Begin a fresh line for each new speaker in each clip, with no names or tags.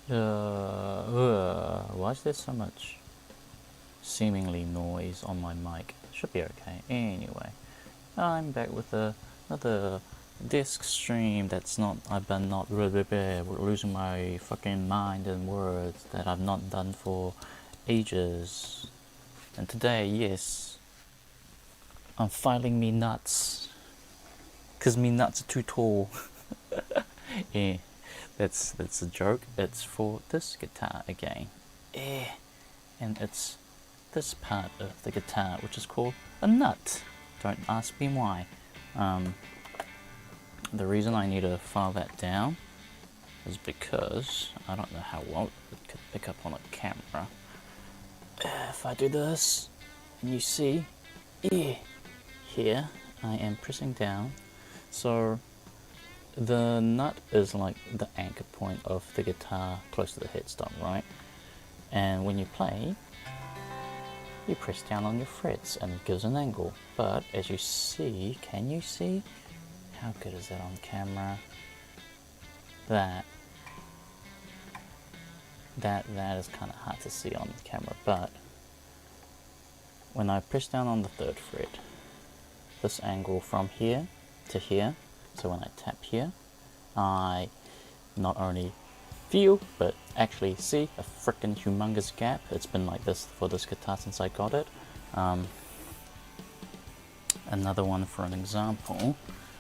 Why is there so much seemingly noise on my mic? Should be okay. Anyway, I'm back with another disc stream that's not, I've been not losing my fucking mind and words that I've not done for ages. And today, yes, I'm filing me nuts. Cause me nuts are too tall. Yeah, that's a joke. It's for this guitar again. And it's this part of the guitar which is called a nut. Don't ask me why. The reason I need to file that down is because I don't know how well it could pick up on a camera. If I do this, and you see, here I am pressing down. So the nut is like the anchor point of the guitar close to the headstock, right? And when you play, you press down on your frets and it gives an angle. But as you see, can you see? How good is that on camera? That is kind of hard to see on the camera, but when I press down on the third fret, this angle from here to here, so when I tap here, I not only feel, but actually see a freaking humongous gap. It's been like this for this guitar since I got it. Another one for an example,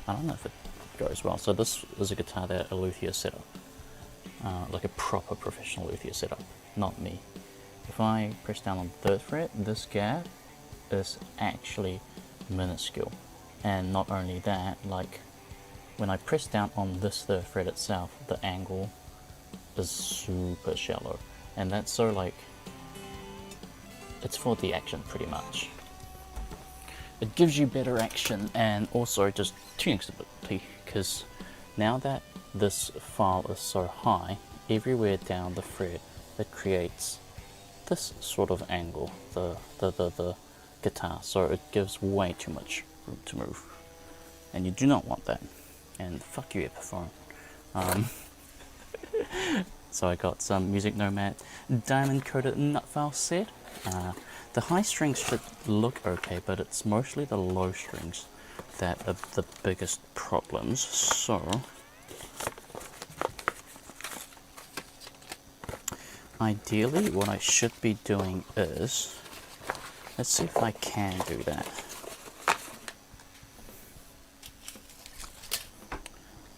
I don't know if it goes well. So this is a guitar that a luthier set up, like a proper professional luthier set up, not me. If I press down on the third fret, this gap is actually minuscule. And not only that, like when I press down on this third fret itself, the angle is super shallow. And that's so like, it's for the action pretty much. It gives you better action and also just tuning stability, because now that this file is so high, everywhere down the fret it creates this sort of angle, the guitar, so it gives way too much room to move, and you do not want that. And fuck you, Epiphone. So I got some Music Nomad diamond coated nut file set. The high strings should look okay, but it's mostly the low strings that are the biggest problems. So ideally what I should be doing is, let's see if I can do that.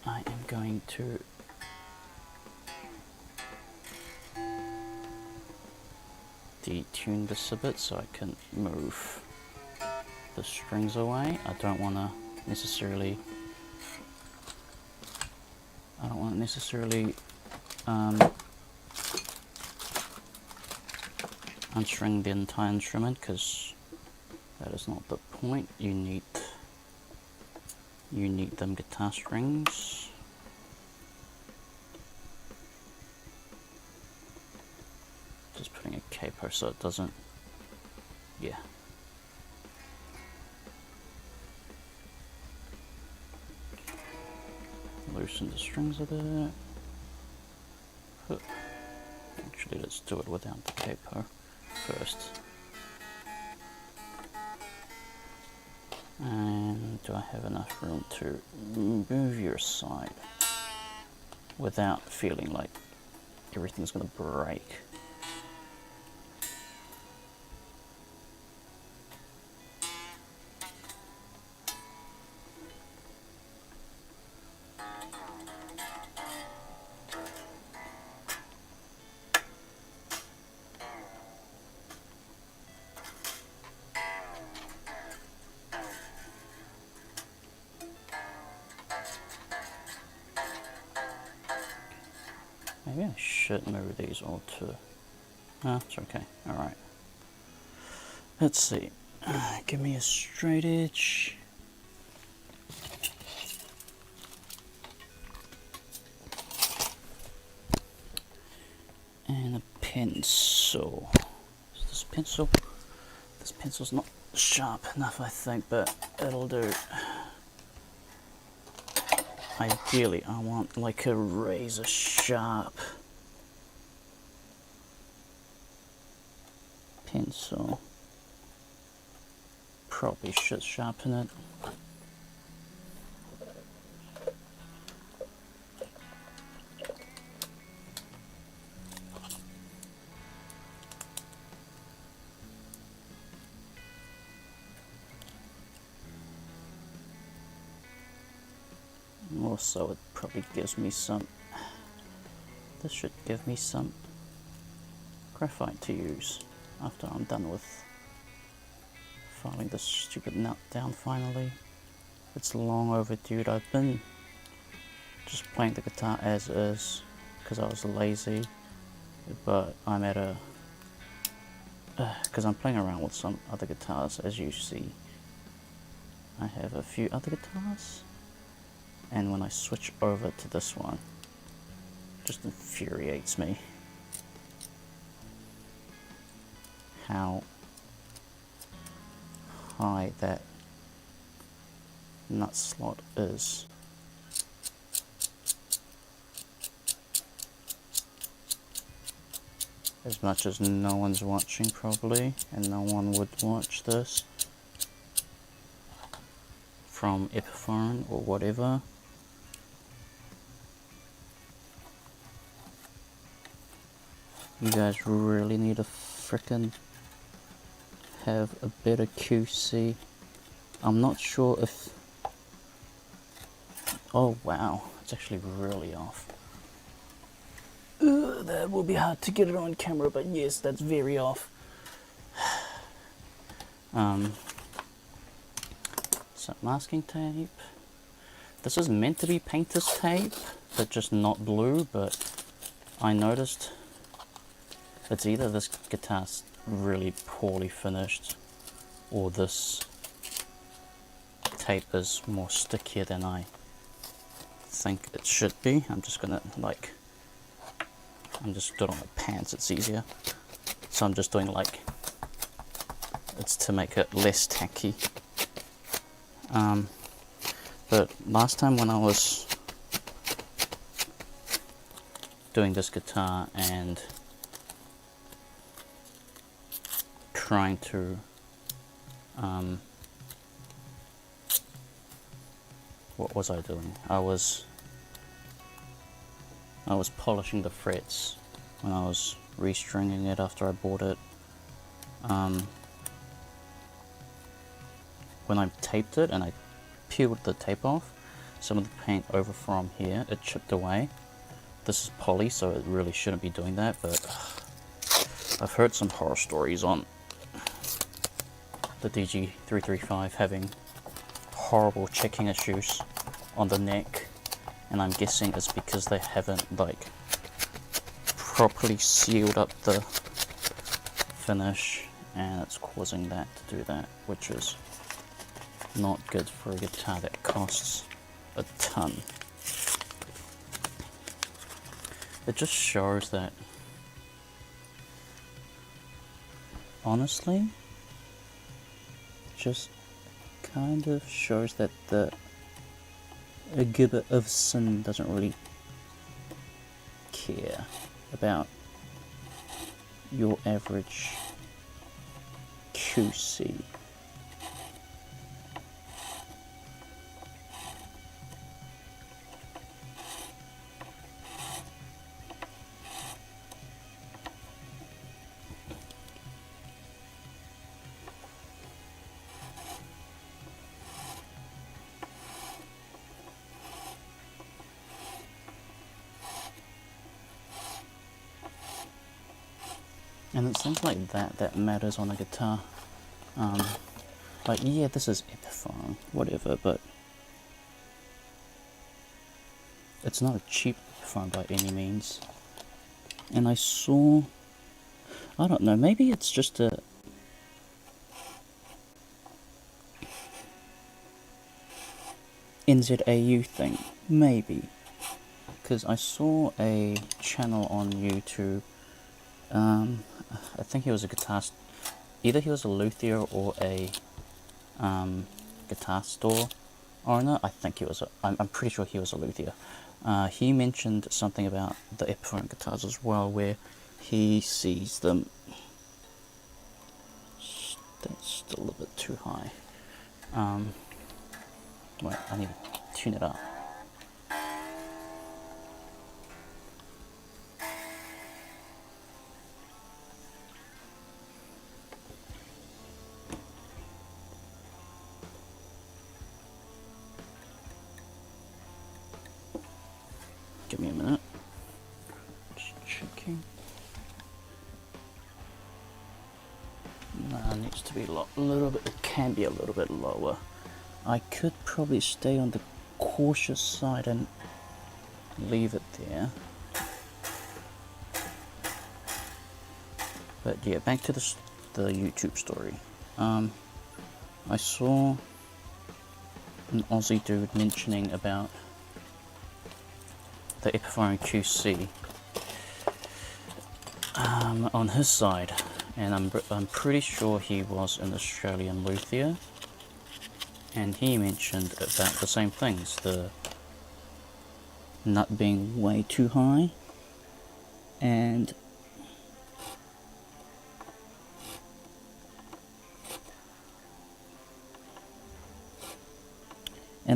I am going to detune this a bit so I can move the strings away. I don't want to necessarily unstring the entire instrument, because that is not the point. You need them guitar strings. Just putting a capo so it doesn't, yeah. Loosen the strings a bit. Actually, let's do it without the capo first. And do I have enough room to move your side without feeling like everything's gonna break? Maybe I should move these all to... Ah, it's okay. Alright. Let's see. Give me a straight edge. And a pencil. Is this pencil? This pencil's not sharp enough, I think, but it'll do. Ideally, I want like a razor sharp pencil. Probably should sharpen it. Also, it probably gives me some, this should give me some graphite to use after I'm done with filing this stupid nut down finally. It's long overdue. I've been just playing the guitar as is because I was lazy, but I'm at a, because I'm playing around with some other guitars, as you see. I have a few other guitars, and when I switch over to this one, it just infuriates me how high that nut slot is. As much as no one's watching probably, and no one would watch this from Epiphone or whatever. You guys really need to frickin' have a better QC. I'm not sure if... Oh wow, it's actually really off. That will be hard to get it on camera, but yes, that's very off. So masking tape. This is meant to be painter's tape, but just not blue, but I noticed it's either this guitar's really poorly finished or this tape is more stickier than I think it should be. I'm just gonna I'm just doing it on my pants, it's easier. So I'm just doing like, it's to make it less tacky. But last time when I was doing this guitar and trying to what was I doing? I was polishing the frets when I was restringing it after I bought it. When I taped it and I peeled the tape off, some of the paint over from here, it chipped away. This is poly, so it really shouldn't be doing that, but I've heard some horror stories on the DG335 having horrible checking issues on the neck, and I'm guessing it's because they haven't like properly sealed up the finish, and it's causing that to do that, which is not good for a guitar that costs a ton. It just shows that, honestly, just kind of shows that the Gibbet of Sin doesn't really care about your average QC. And it's things like that matters on a guitar. Like, yeah, this is Epiphone, whatever, but it's not a cheap Epiphone by any means. And I saw, I don't know, maybe it's just a NZAU thing, maybe. Because I saw a channel on YouTube, I think he was a guitarist, either he was a luthier or a guitar store owner. I think he was, I'm pretty sure he was a luthier. He mentioned something about the Epiphone guitars as well, where he sees them still a little bit too high. Wait, I need to tune it up. Give me a minute. Just checking. No, it needs to be a little bit. It can be a little bit lower. I could probably stay on the cautious side and leave it there. But yeah, back to the YouTube story. I saw an Aussie dude mentioning about the Epiphone QC on his side, and I'm pretty sure he was an Australian luthier, and he mentioned about the same things, the nut being way too high, and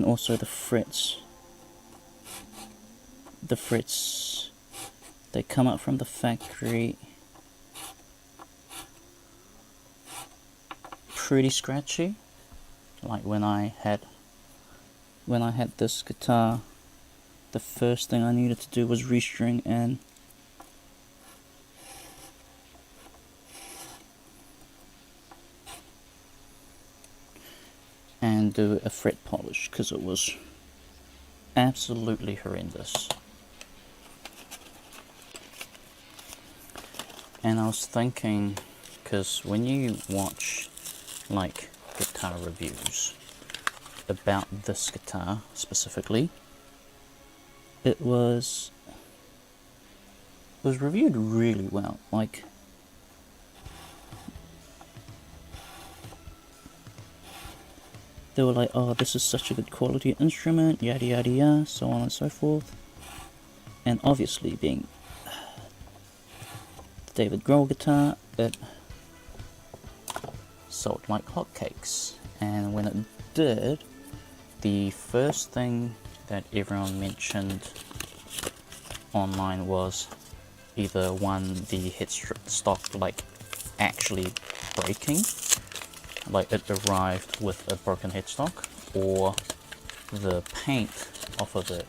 also the frets. The frets, they come up from the factory pretty scratchy. Like when I had this guitar, the first thing I needed to do was restring and do a fret polish, because it was absolutely horrendous. And I was thinking, because when you watch like guitar reviews about this guitar specifically, it was reviewed really well. Like, they were like, oh, this is such a good quality instrument, yada yada yada, so on and so forth. And obviously, being the David Grohl guitar, it sold like hotcakes. And when it did, the first thing that everyone mentioned online was either one, the headstock like actually breaking, like it arrived with a broken headstock, or the paint off of it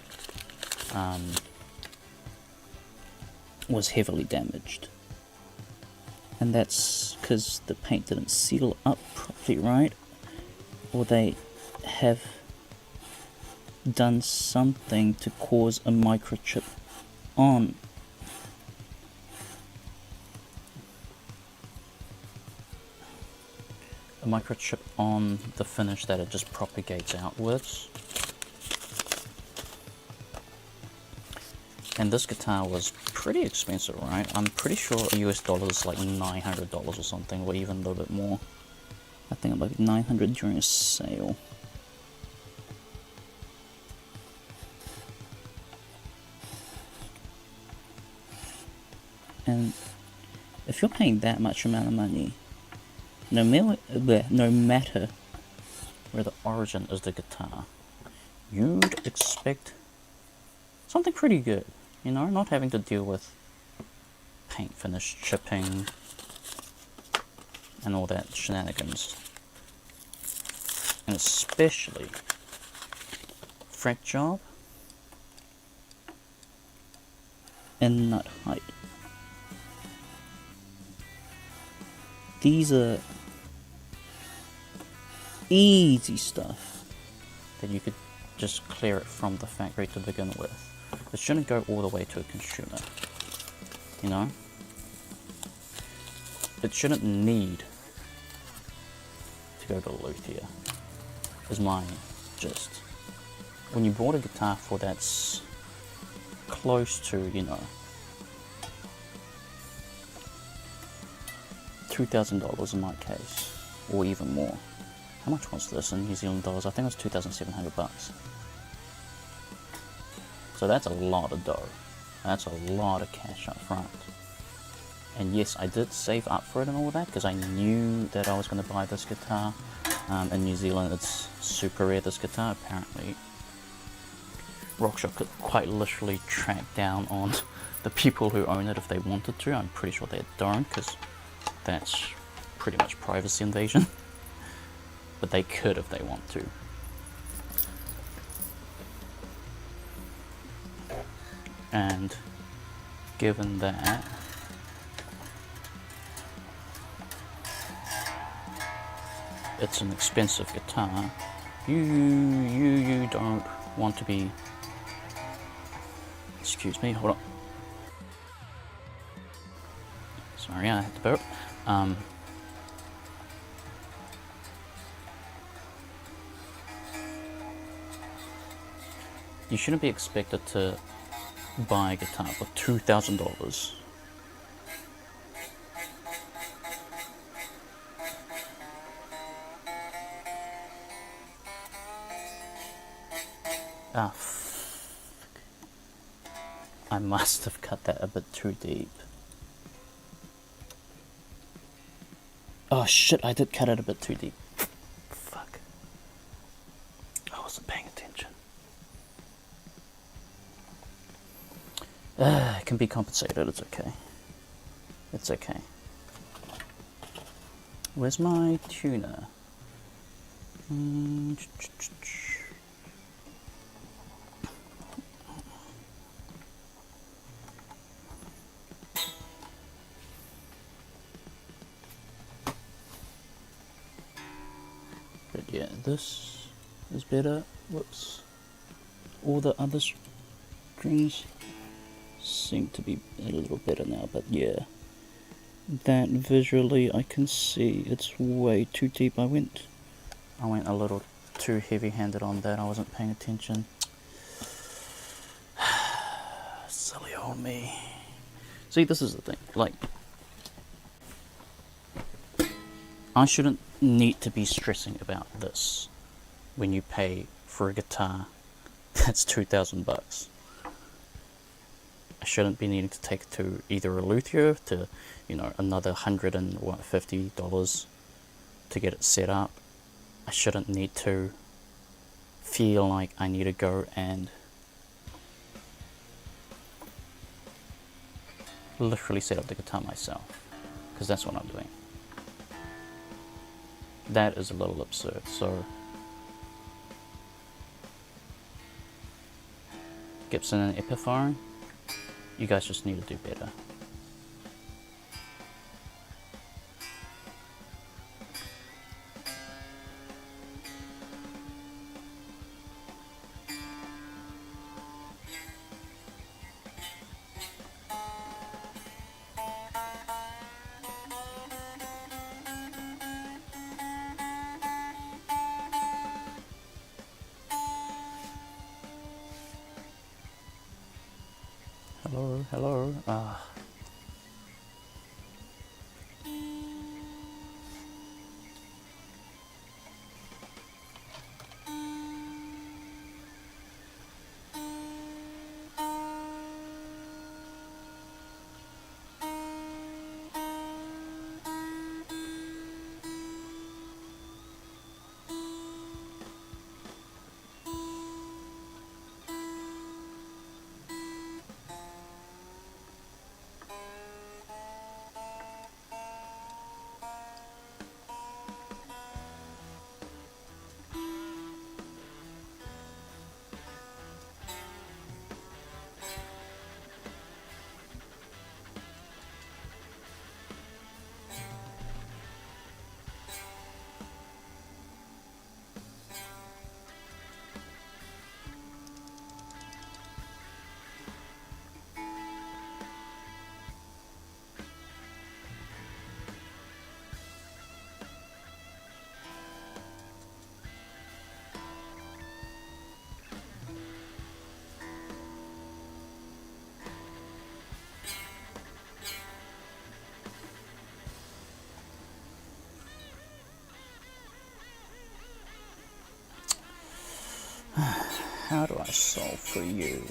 was heavily damaged. And that's because the paint didn't seal up properly, right? Or they have done something to cause a microchip on the finish that it just propagates outwards. And this guitar was pretty expensive, right? I'm pretty sure US dollars like $900 or something, or even a little bit more. I think like $900 during a sale. And if you're paying that much amount of money, no matter where the origin is the guitar, you'd expect something pretty good, you know, not having to deal with paint finish chipping and all that shenanigans. And especially fret job and nut height. These are easy stuff that you could just clear it from the factory to begin with. It shouldn't go all the way to a consumer, you know? It shouldn't need to go to a luthier, is my gist. When you bought a guitar for that's close to, you know, $2,000 in my case, or even more. How much was this in New Zealand dollars? I think it was 2,700 bucks. So that's a lot of dough. That's a lot of cash up front. And yes, I did save up for it and all that because I knew that I was going to buy this guitar. In New Zealand, it's super rare, this guitar. Apparently, Rockshop could quite literally track down on the people who own it if they wanted to. I'm pretty sure they don't, because that's pretty much privacy invasion. But they could if they want to. And given that, it's an expensive guitar, you don't want to be, excuse me, hold on, sorry, I had to burp. You shouldn't be expected to buy a guitar for $2,000. Ah, I must have cut that a bit too deep. Oh shit, I did cut it a bit too deep. Fuck. I wasn't paying attention. It can be compensated, it's okay. It's okay. Where's my tuner? But yeah, this is better. Whoops. All the other strings seem to be a little better now, but yeah. That visually I can see it's way too deep. I went a little too heavy-handed on that. I wasn't paying attention. Silly old me. See, this is the thing. Like, I shouldn't need to be stressing about this when you pay for a guitar that's $2,000. I shouldn't be needing to take it to either a luthier to, another $150 to get it set up. I shouldn't need to feel like I need to go and literally set up the guitar myself, because that's what I'm doing. That is a little absurd. So Gibson and Epiphone, you guys just need to do better. Hello. How do I solve for you?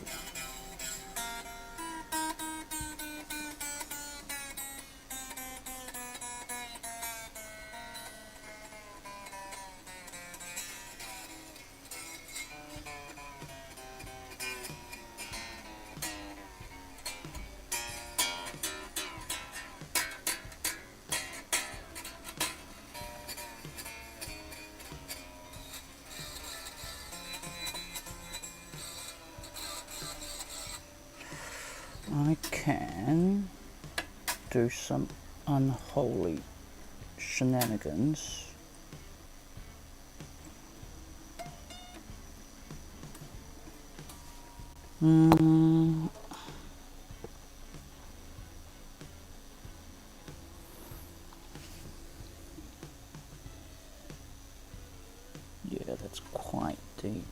do some unholy shenanigans. Yeah, that's quite deep.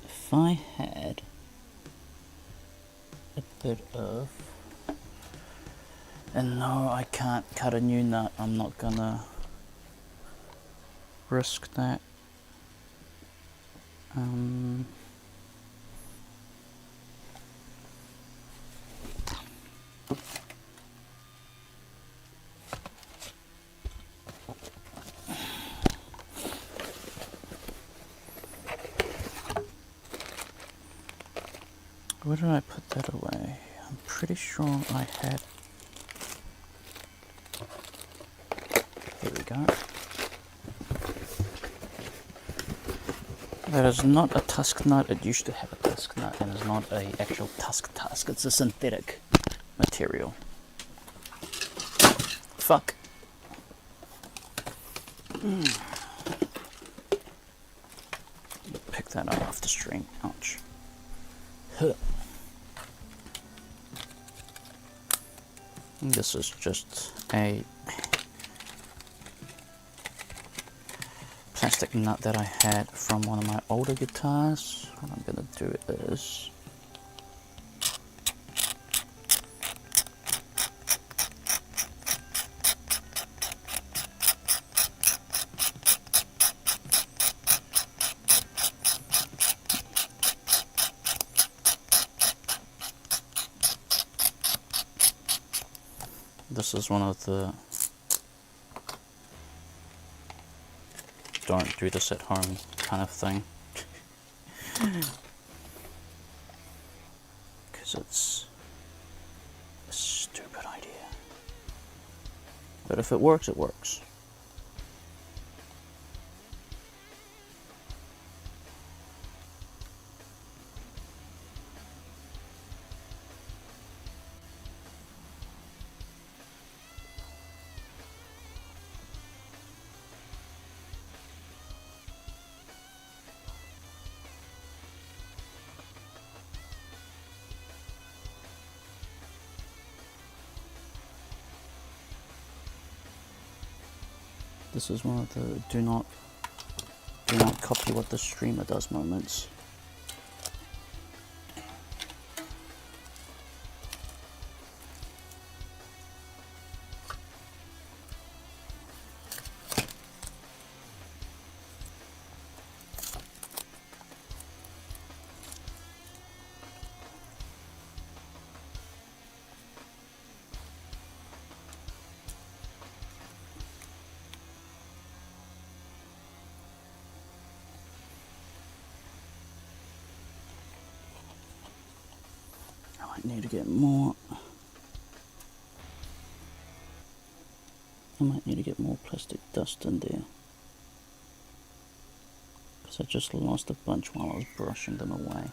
If I had a bit of... And no, I can't cut a new nut. I'm not gonna risk that. Where did I put that away? I'm pretty sure I had... Here we go. That is not a tusk nut. It used to have a tusk nut, and it's not a actual tusk. It's a synthetic material. Fuck. Pick that up off the string. Ouch. Huh. This is just a plastic nut that I had from one of my older guitars. What I'm gonna do is this is one of the don't do this at home kind of thing, because it's a stupid idea, but if it works, it works. This is one of the do not copy what the streamer does moments. I might need to get more. I might need to get more plastic dust in there, because I just lost a bunch while I was brushing them away.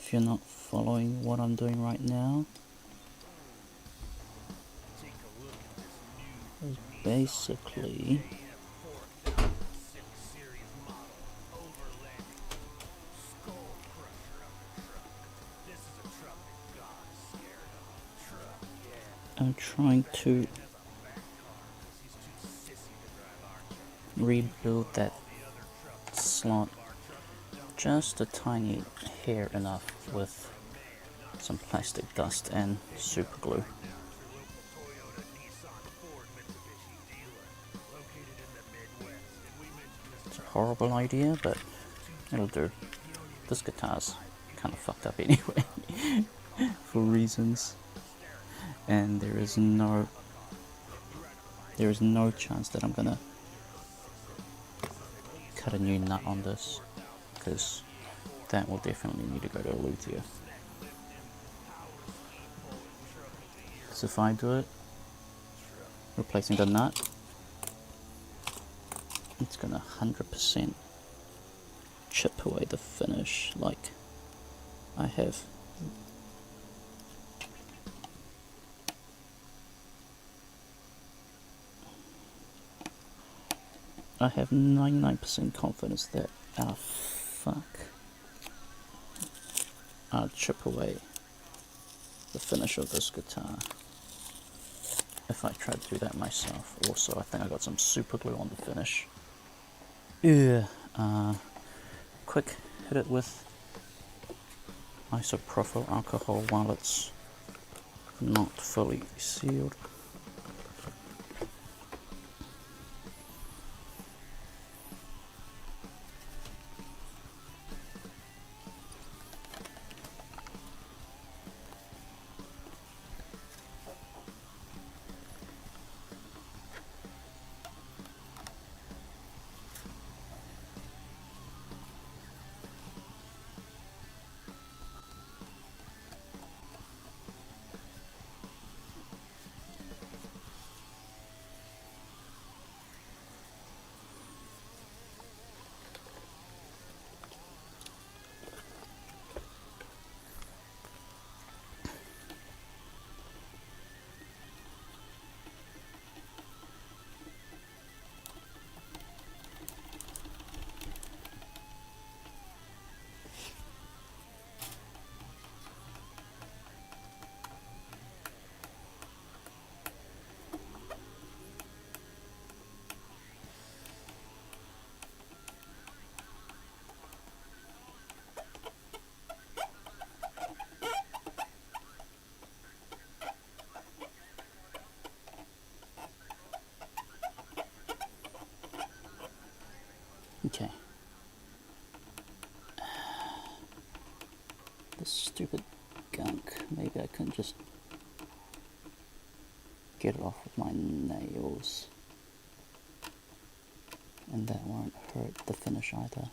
if you're not following what I'm doing right now, is basically I'm trying to rebuild that slot just a tiny hair enough with some plastic dust and super glue. It's a horrible idea, but it'll do. This guitar's kind of fucked up anyway for reasons, and there is no chance that I'm gonna cut a new nut on this, because that will definitely need to go to a luthier. So if I do it, replacing the nut, it's gonna 100% chip away the finish like I have. I have 99% confidence that I'll chip away the finish of this guitar if I try to do that myself. Also, I think I got some super glue on the finish. Yeah, quick hit it with isopropyl alcohol while it's not fully sealed. Okay. This stupid gunk. Maybe I can just get it off with my nails. And that won't hurt the finish either.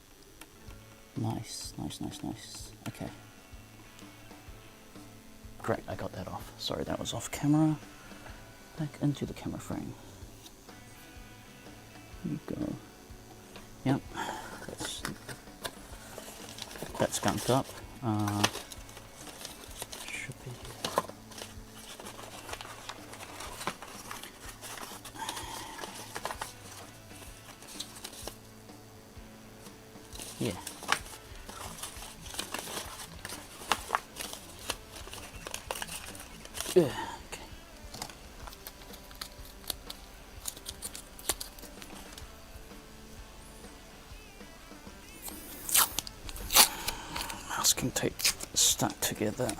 Nice, nice, nice, nice. Okay. Great, I got that off. Sorry, that was off camera. Back into the camera frame. Here you go. Yep, that's gunked up. Should be. Yeah. Okay. Masking tape stuck together.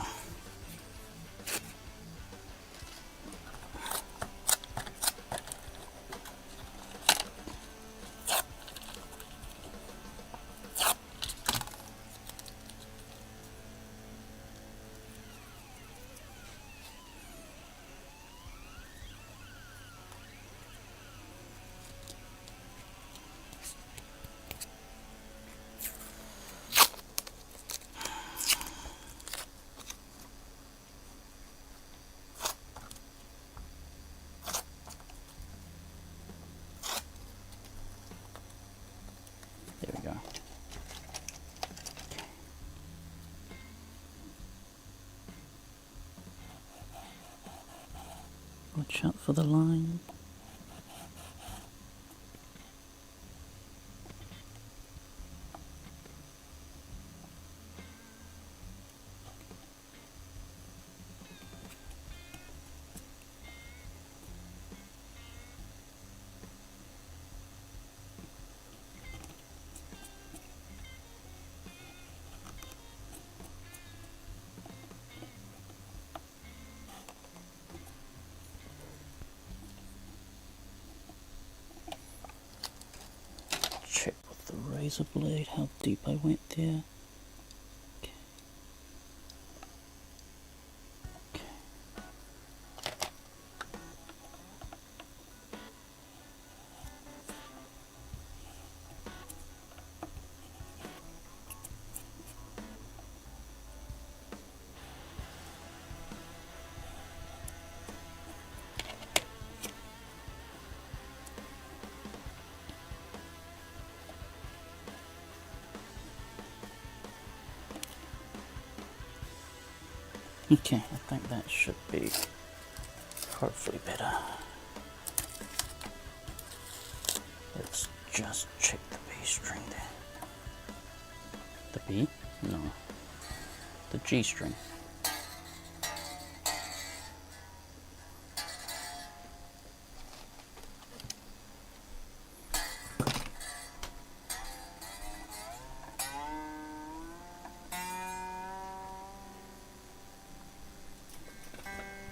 Watch out for the line. Check with the razor blade how deep I went there. Okay. Okay. Okay, I think that should be hopefully better. Let's just check the B string there. The B? No. The G string.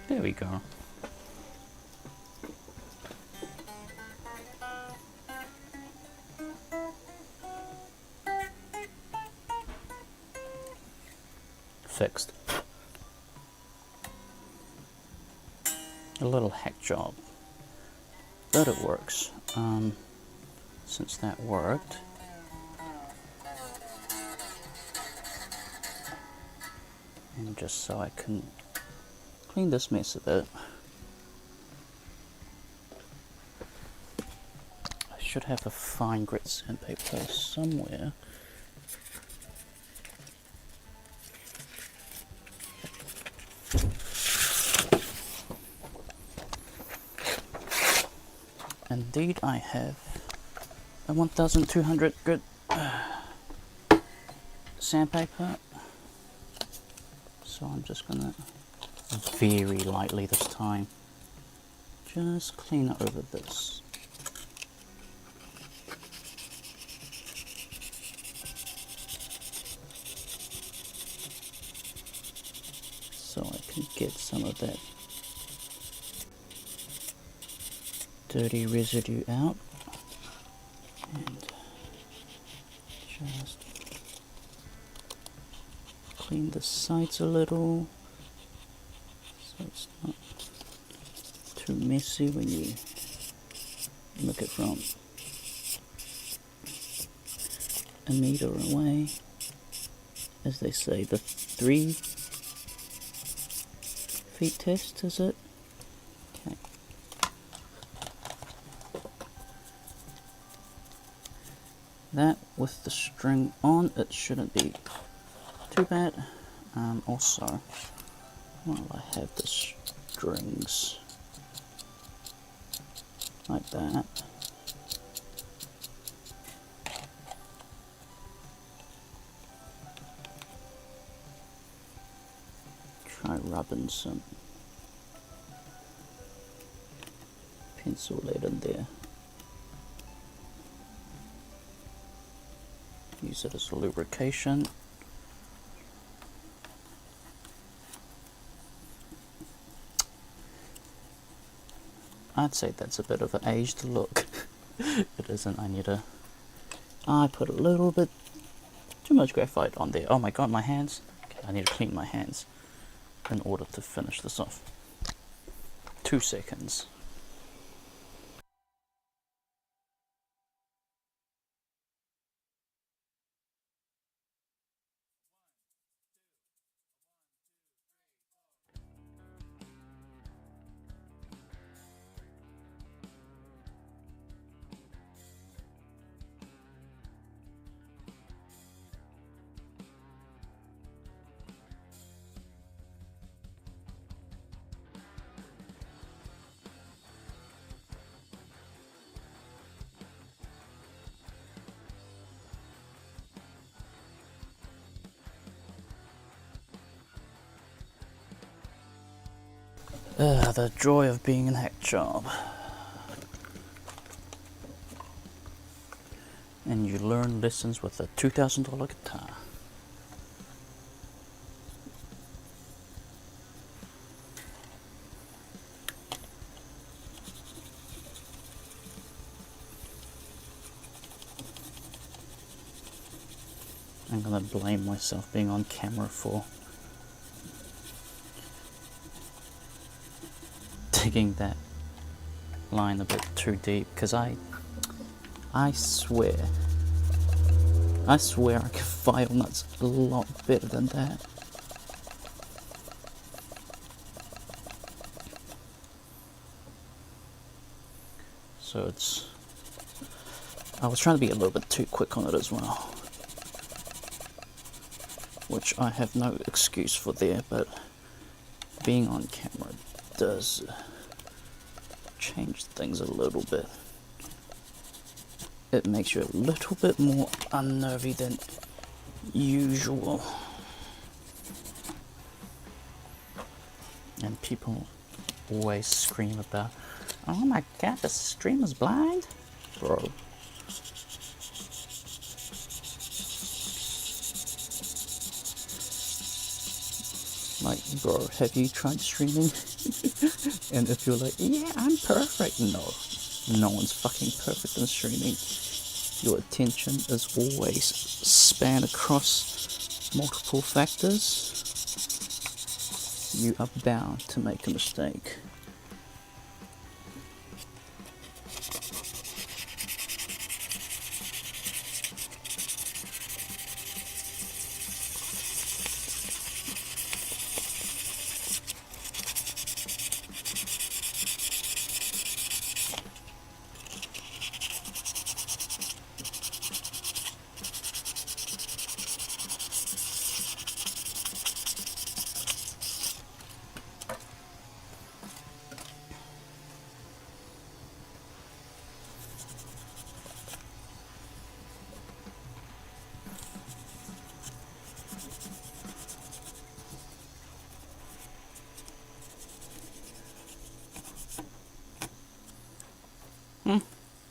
There we go. Fixed. A little hack job, but it works. Since that worked, and just so I can clean this mess a bit, I should have a fine grit sandpaper somewhere. Indeed, I have a 1200 grit sandpaper. So I'm just gonna very lightly this time just clean it over this. So I can get some of that dirty residue out, and just clean the sides a little so it's not too messy when you look it from a meter away. As they say, the 3 feet test, is it? Okay. That with the string on, it shouldn't be too bad. Also, while I have the strings like that, try rubbing some pencil lead in there. Use it as a lubrication. I'd say that's a bit of an aged look. It isn't. I put a little bit too much graphite on there. Oh my god, my hands. Okay, I need to clean my hands in order to finish this off. 2 seconds. The joy of being an hack job. And you learn lessons with a $2,000 guitar. I'm gonna blame myself being on camera for digging that line a bit too deep, because I swear I can file nuts a lot better than that. So I was trying to be a little bit too quick on it as well, which I have no excuse for there, but being on camera does change things a little bit. It makes you a little bit more unnervy than usual. And people always scream about, oh my god, the streamer's blind? Bro. Like, bro, have you tried streaming? And if you're like, yeah, I'm perfect. No one's fucking perfect in streaming. Your attention is always span across multiple factors. You are bound to make a mistake.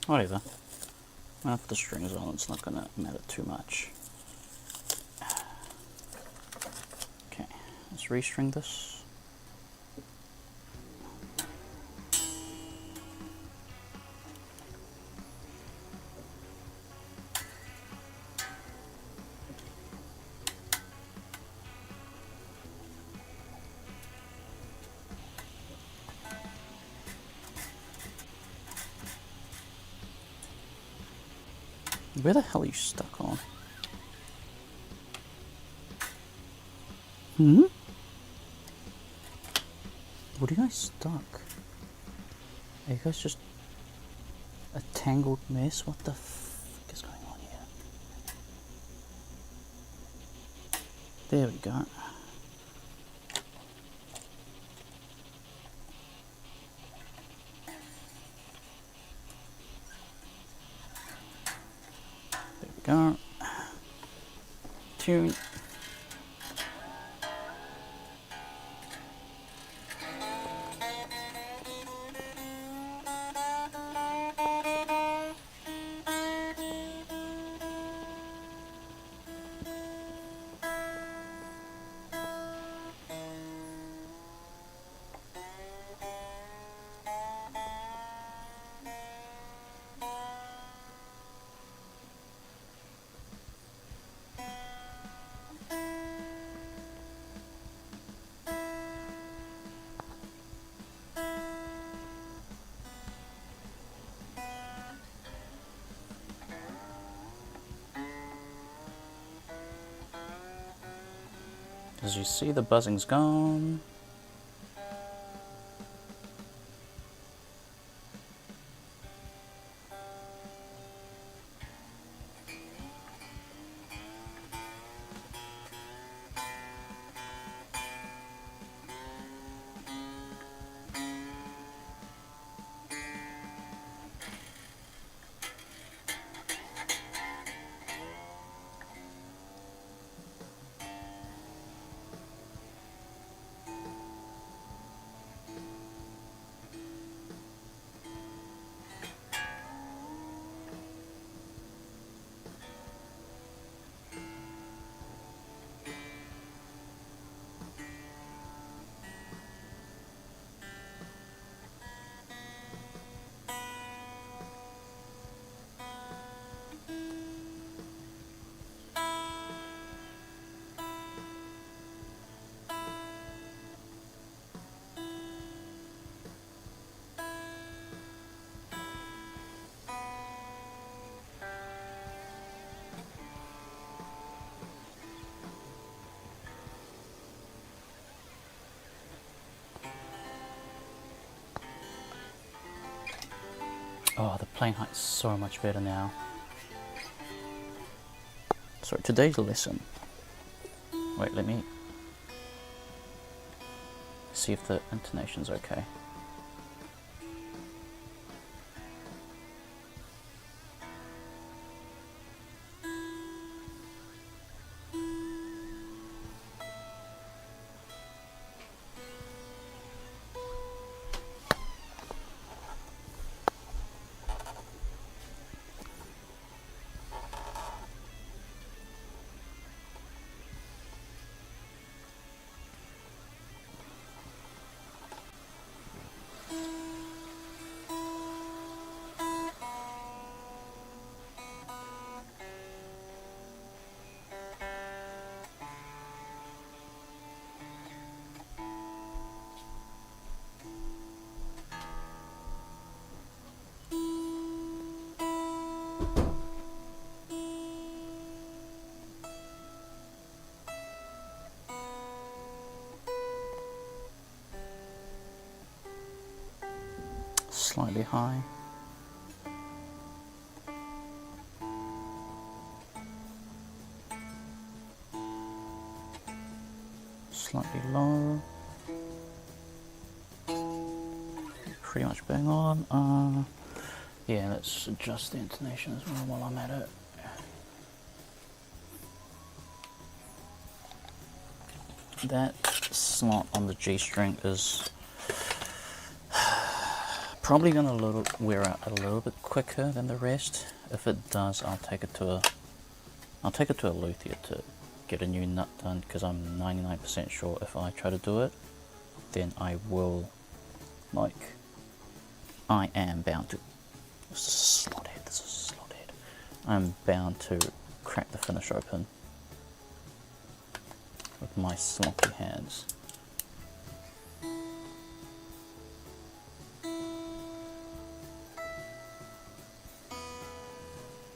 Whatever. I'll put the strings on, it's not gonna matter too much. Okay, let's restring this. Where the hell are you stuck on? What are you guys stuck? Are you guys just a tangled mess? What the fuck is going on here? There we go. There we go. Tune. As you see, the buzzing's gone. Oh, the playing height's so much better now. So today's lesson. Wait, let me see if the intonation's okay. Slightly high. Slightly low. Pretty much bang on. Yeah, let's adjust the intonation as well while I'm at it. That slot on the G string is probably going to wear out a little bit quicker than the rest. If it does, I'll take it to a luthier to get a new nut done, because I'm 99% sure if I try to do it, then I will, I am bound to. This is a slot head. I'm bound to crack the finish open with my sloppy hands.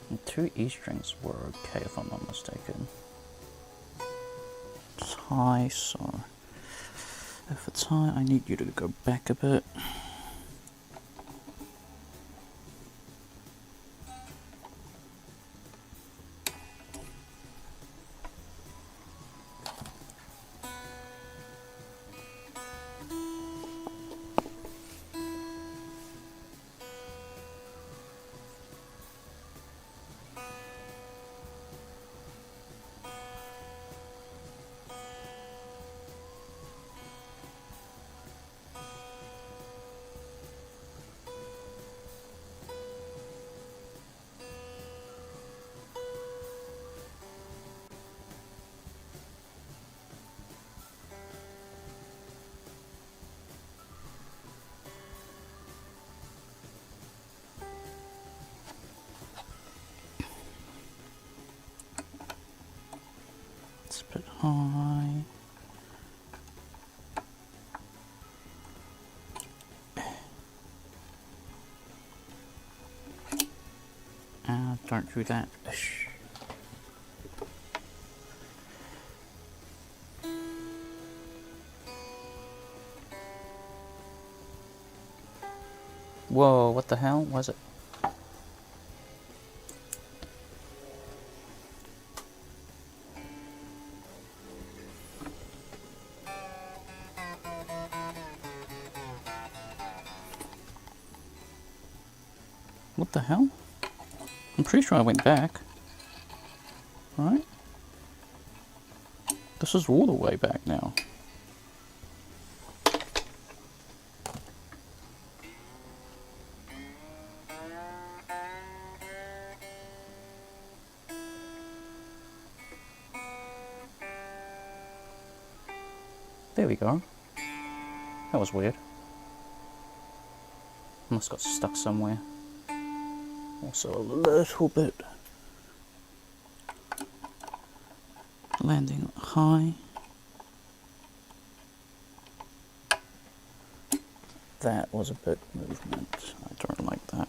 And 2 E strings were okay if I'm not mistaken. It's high, so if it's high, I need you to go back a bit. It's a bit high. Don't do that. Whoa, what the hell was it? What the hell? I'm pretty sure I went back. Right? This is all the way back now. There we go. That was weird. Almost got stuck somewhere. Also a little bit landing high. That was a bit movement. I don't like that.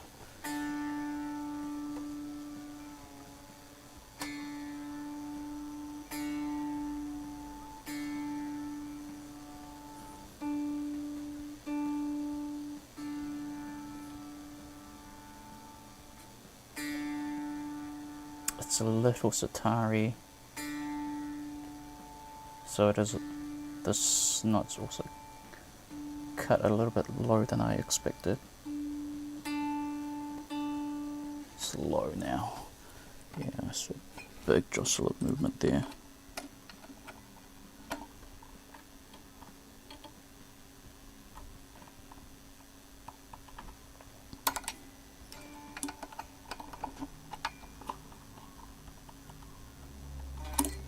it's a little sitari, so it is. This knot's also cut a little bit lower than I expected. It's low now. Yeah, so big jostle movement there.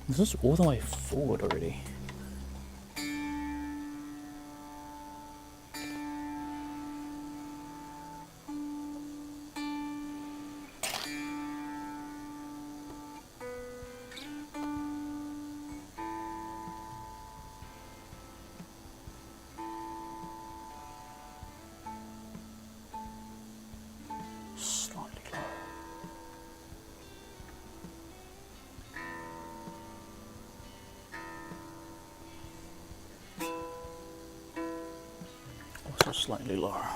Is this all the way forward already? Slightly low. Also slightly lower.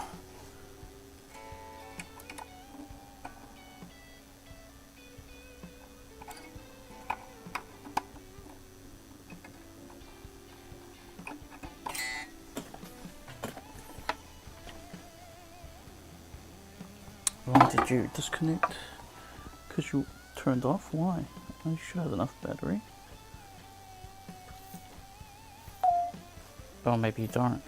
Why did you disconnect? Because you turned off? Why? You should have enough battery. Well, maybe you don't.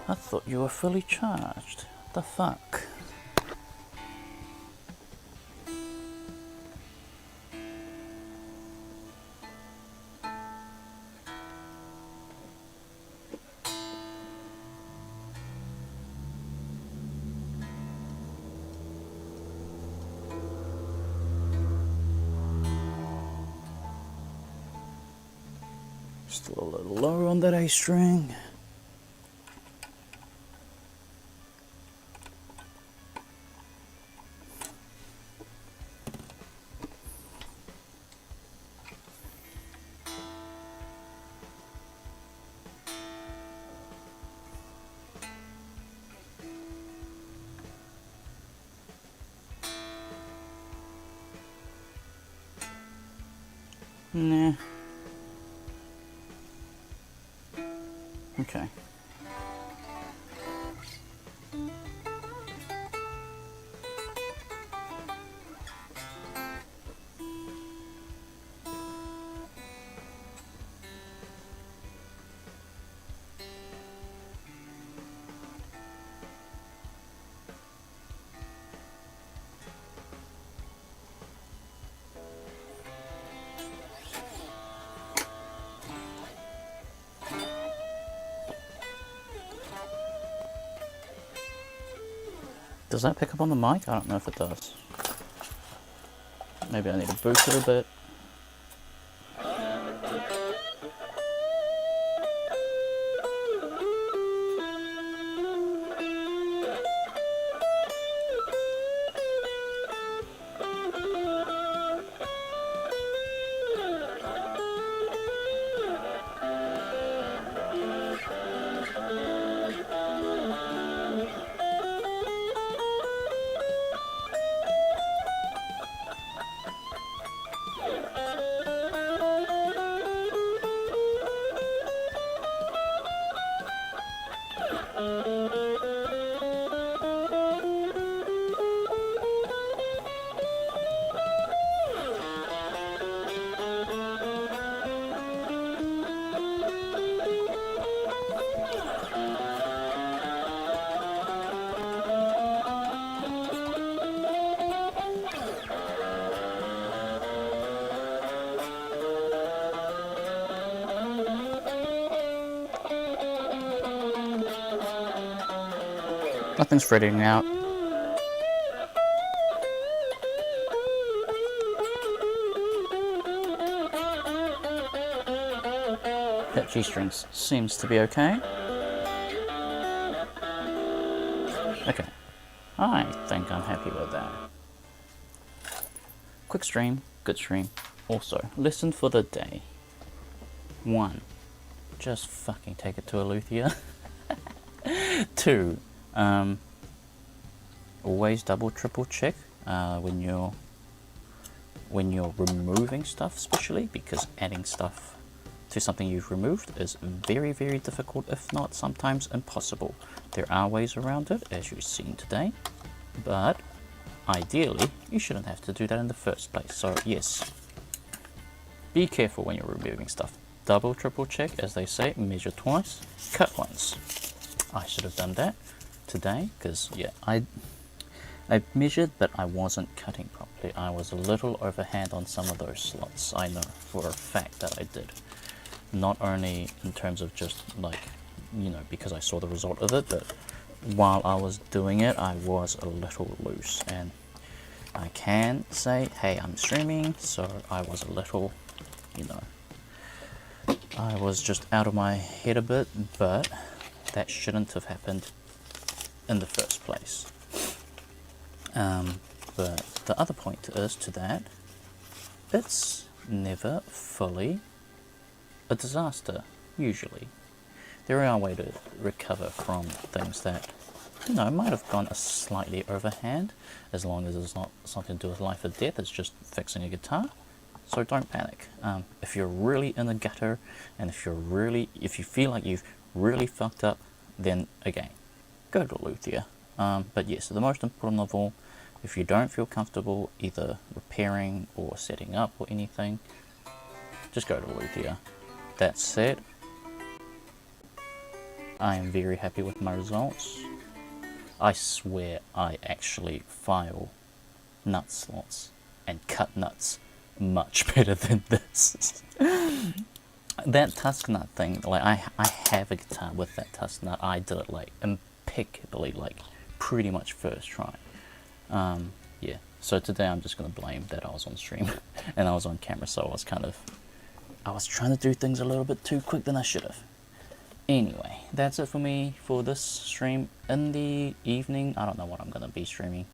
I thought you were fully charged. The fuck? Still a little lower on that A string. Nah. Okay. Does that pick up on the mic? I don't know if it does. Maybe I need to boost it a bit. Nothing's fretting out. That G strings seems to be okay. Okay, I think I'm happy with that. Quick stream, good stream. Also, lesson for the day. 1. Just fucking take it to Eleuthia. Two, always double triple check when you're removing stuff, especially because adding stuff to something you've removed is very, very difficult, if not sometimes impossible. There are ways around it, as you've seen today, but ideally you shouldn't have to do that in the first place. So yes, be careful when you're removing stuff. Double triple check, as they say, measure twice, cut once. I should have done that today, because yeah, I measured, but I wasn't cutting properly. I was a little overhand on some of those slots. I know for a fact that I did. Not only in terms of just like, you know, because I saw the result of it, but while I was doing it, I was a little loose. And I can say, hey, I'm streaming, so I was a little, you know, I was just out of my head a bit, but that shouldn't have happened in the first place. But the other point is to that, it's never fully a disaster, usually. There are ways to recover from things that, you know, might have gone a slightly overhand, as long as it's not something to do with life or death, it's just fixing a guitar. So don't panic. If you're really in the gutter, and if you feel like you've really fucked up, then again, go to a luthier. But yes, the most important of all, if you don't feel comfortable either repairing or setting up or anything, just go to a luthier. That said, I am very happy with my results. I swear I actually file nut slots and cut nuts much better than this. That tusk nut thing, like I have a guitar with that tusk nut. I did it like impeccably, like pretty much first try. Yeah, so today I'm just gonna blame that I was on stream and I was on camera, so I was trying to do things a little bit too quick than I should have. Anyway, that's it for me for this stream in the evening. I don't know what I'm gonna be streaming.